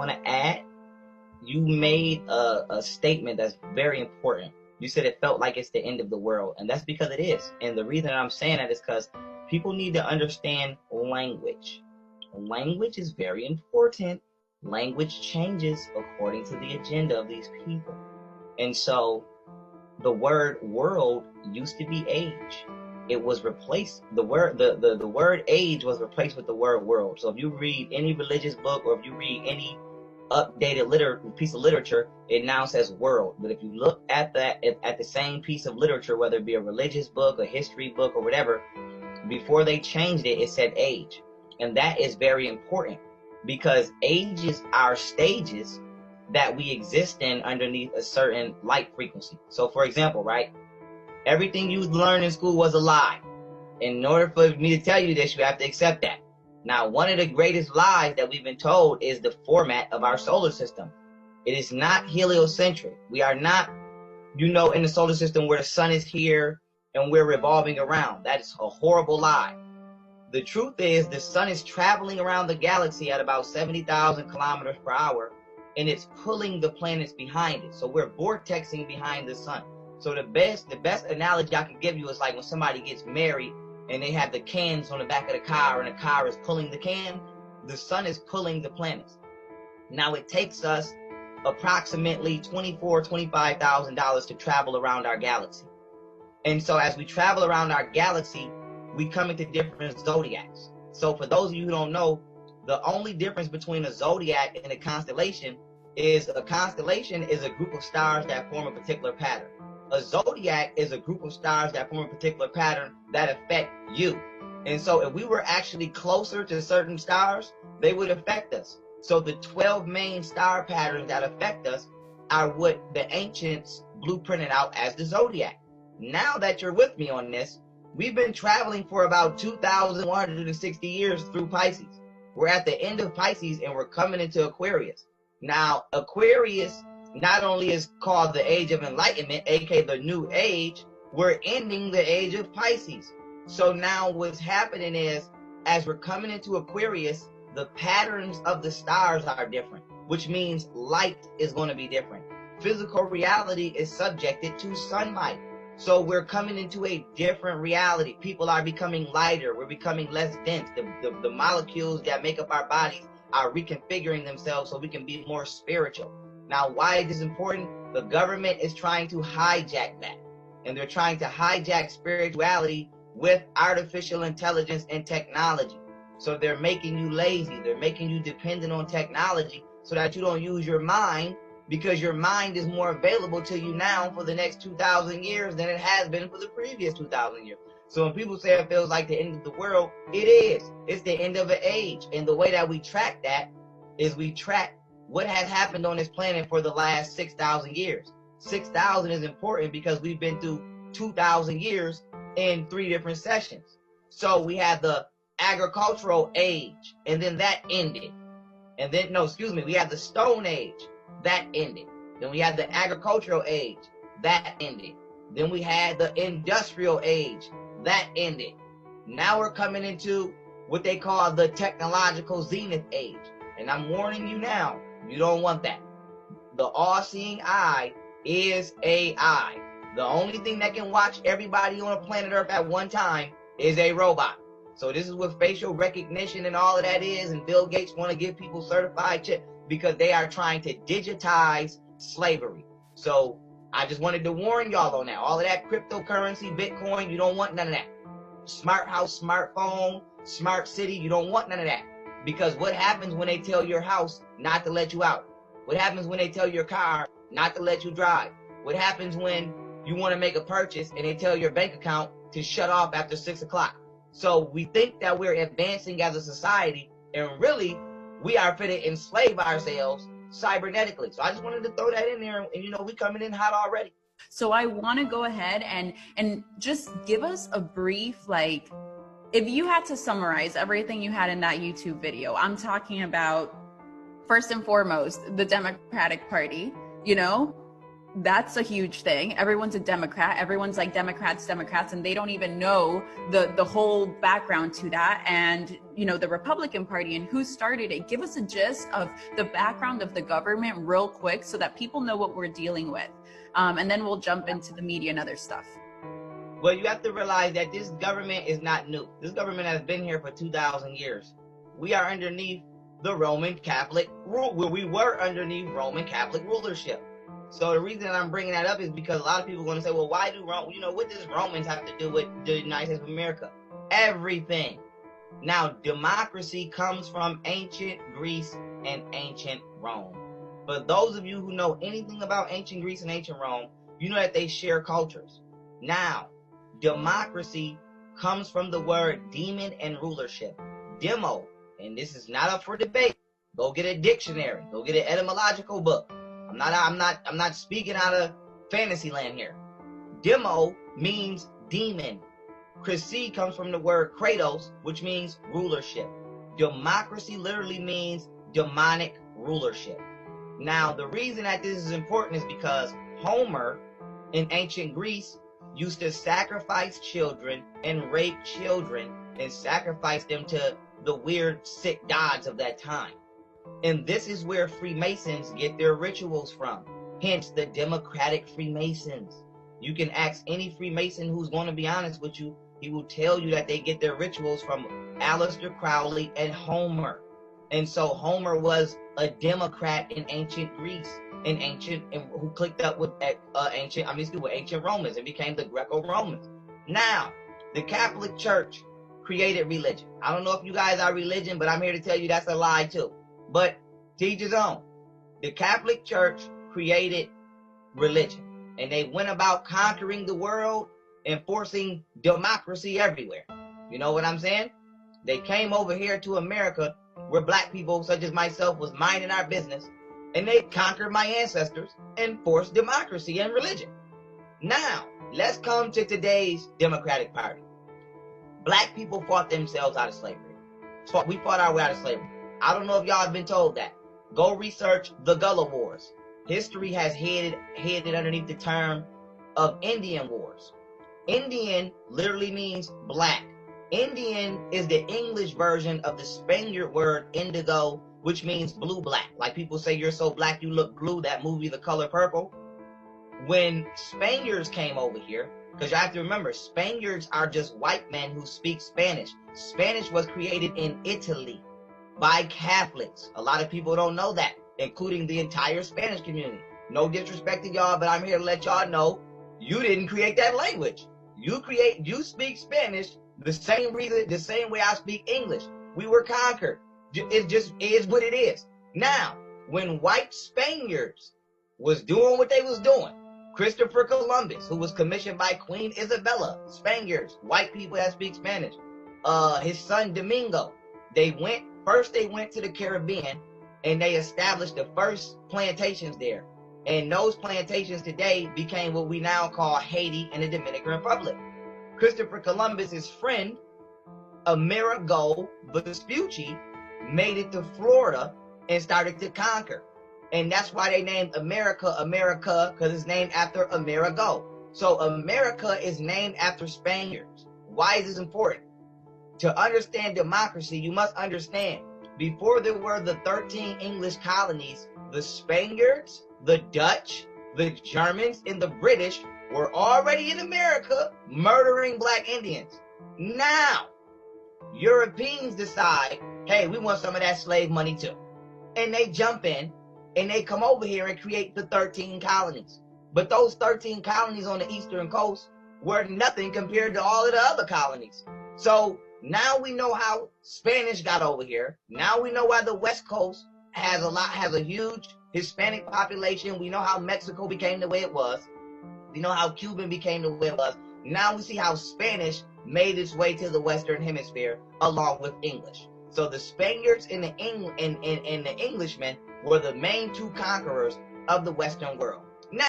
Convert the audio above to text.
want to add, you made a statement that's very important. You said it felt like it's the end of the world, and that's because it is. And the reason I'm saying that is because people need to understand language. Language is very important. Language changes according to the agenda of these people. And so the word world used to be age. It was replaced, the word age was replaced with the word world. So if you read any religious book, or if you read any updated piece of literature, it now says world. But if you look at the same piece of literature, whether it be a religious book, a history book, or whatever, before they changed it, it said age. And that is very important, because ages are stages that we exist in underneath a certain light frequency. So for example, right, everything you learned in school was a lie. In order for me to tell you this, you have to accept that. Now, one of the greatest lies that we've been told is the format of our solar system. It is not heliocentric. We are not, in the solar system where the sun is here and we're revolving around. That is a horrible lie. The truth is the sun is traveling around the galaxy at about 70,000 kilometers per hour, and it's pulling the planets behind it. So we're vortexing behind the sun. So the best analogy I can give you is like when somebody gets married and they have the cans on the back of the car and the car is pulling the can, the sun is pulling the planets. Now it takes us approximately $24,000-$25,000 to travel around our galaxy. And so as we travel around our galaxy, we come into different zodiacs. So for those of you who don't know, the only difference between a zodiac and a constellation is a constellation is a group of stars that form a particular pattern. A zodiac is a group of stars that form a particular pattern that affect you. And so if we were actually closer to certain stars, they would affect us. So the 12 main star patterns that affect us are what the ancients blueprinted out as the zodiac. Now that you're with me on this, we've been traveling for about 2,160 years through Pisces. We're at the end of Pisces and we're coming into Aquarius. Now, Aquarius not only is called the age of enlightenment, aka the new age, we're ending the age of Pisces. So now what's happening is, as we're coming into Aquarius, the patterns of the stars are different, which means light is going to be different. Physical reality is subjected to sunlight. So we're coming into a different reality. People are becoming lighter. We're becoming less dense. The molecules that make up our bodies are reconfiguring themselves so we can be more spiritual. Now, why is this important? The government is trying to hijack that. And they're trying to hijack spirituality with artificial intelligence and technology. So they're making you lazy. They're making you dependent on technology so that you don't use your mind, because your mind is more available to you now for the next 2,000 years than it has been for the previous 2,000 years. So when people say it feels like the end of the world, it is. It's the end of an age. And the way that we track that is we track what has happened on this planet for the last 6,000 years. 6,000 is important because we've been through 2,000 years in 3 different sessions. So we had the agricultural age, and then that ended. And then, we had the Stone Age. That ended. Then we had the agricultural age. That ended. Then we had the industrial age. That ended. Now we're coming into what they call the technological zenith age. And I'm warning you now, you don't want that. The all-seeing eye is AI. The only thing that can watch everybody on planet Earth at one time is a robot. So this is what facial recognition and all of that is. And Bill Gates want to give people certified chip, because they are trying to digitize slavery. So I just wanted to warn y'all on that. All of that cryptocurrency, Bitcoin, you don't want none of that. Smart house, smartphone, smart city, you don't want none of that. Because what happens when they tell your house not to let you out? What happens when they tell your car not to let you drive? What happens when you want to make a purchase and they tell your bank account to shut off after 6 o'clock? So we think that we're advancing as a society, and really, we are fit to enslave ourselves cybernetically. So I just wanted to throw that in there, and we coming in hot already. So I want to go ahead and just give us a brief, if you had to summarize everything you had in that YouTube video. I'm talking about, first and foremost, the Democratic Party, That's a huge thing. Everyone's a Democrat. Everyone's like Democrats, and they don't even know the whole background to that. And, you know, the Republican Party and who started it. Give us a gist of the background of the government real quick so that people know what we're dealing with. And then we'll jump into the media and other stuff. Well, you have to realize that this government is not new. This government has been here for 2,000 years. We are underneath the Roman Catholic rule, where we were underneath Roman Catholic rulership. So the reason I'm bringing that up is because a lot of people are going to say, well, why do Rome, you know, what does Romans have to do with the United States of America? Everything. Now, democracy comes from ancient Greece and ancient Rome. For those of you who know anything about ancient Greece and ancient Rome, you know that they share cultures. Now, democracy comes from the word demon and rulership. Demo, and this is not up for debate. Go get a dictionary. Go get an etymological book. I'm not speaking out of fantasy land here. Demo means demon. Krisi comes from the word kratos, which means rulership. Democracy literally means demonic rulership. Now, the reason that this is important is because Homer in ancient Greece used to sacrifice children and rape children and sacrifice them to the weird, sick gods of that time. And this is where Freemasons get their rituals from. Hence the Democratic Freemasons. You can ask any Freemason who's going to be honest with you. He will tell you that they get their rituals from Aleister Crowley and Homer. And so Homer was a Democrat in ancient Greece, who clicked up with ancient Romans and became the Greco-Romans. Now, the Catholic Church created religion. I don't know if you guys are religion, but I'm here to tell you that's a lie too. But to each his own. The Catholic Church created religion, and they went about conquering the world, enforcing democracy everywhere. You know what I'm saying? They came over here to America, where black people such as myself was minding our business, and they conquered my ancestors and forced democracy and religion. Now, let's come to today's Democratic Party. Black people fought themselves out of slavery. We fought our way out of slavery. I don't know if y'all have been told that. Go research the Gullah Wars. History has hid it underneath the term of Indian Wars. Indian literally means black. Indian is the English version of the Spaniard word indigo, which means blue-black. Like people say, you're so black you look blue, that movie The Color Purple. When Spaniards came over here, because you have to remember, Spaniards are just white men who speak Spanish. Spanish was created in Italy by Catholics. A lot of people don't know that, including the entire Spanish community. No disrespect to y'all, but I'm here to let y'all know you didn't create that language. You speak Spanish the same way I speak English. We were conquered. It just is what it is. Now, when white Spaniards was doing what they was doing, Christopher Columbus, who was commissioned by Queen Isabella, Spaniards, white people that speak Spanish, his son Domingo, they went to the Caribbean and they established the first plantations there. And those plantations today became what we now call Haiti and the Dominican Republic. Christopher Columbus's friend, Amerigo Vespucci, made it to Florida and started to conquer. And that's why they named America, because it's named after Amerigo. So America is named after Spaniards. Why is this important? To understand democracy, you must understand, before there were the 13 English colonies, the Spaniards, the Dutch, the Germans, and the British were already in America murdering black Indians. Now, Europeans decide, hey, we want some of that slave money too. And they jump in and they come over here and create the 13 colonies. But those 13 colonies on the eastern coast were nothing compared to all of the other colonies. So now we know how Spanish got over here. Now we know why the West Coast has a huge Hispanic population. We know how Mexico became the way it was. We know how Cuban became the way it was. Now we see how Spanish made its way to the Western Hemisphere along with English. So the Spaniards and the Englishmen were the main two conquerors of the Western world. Now,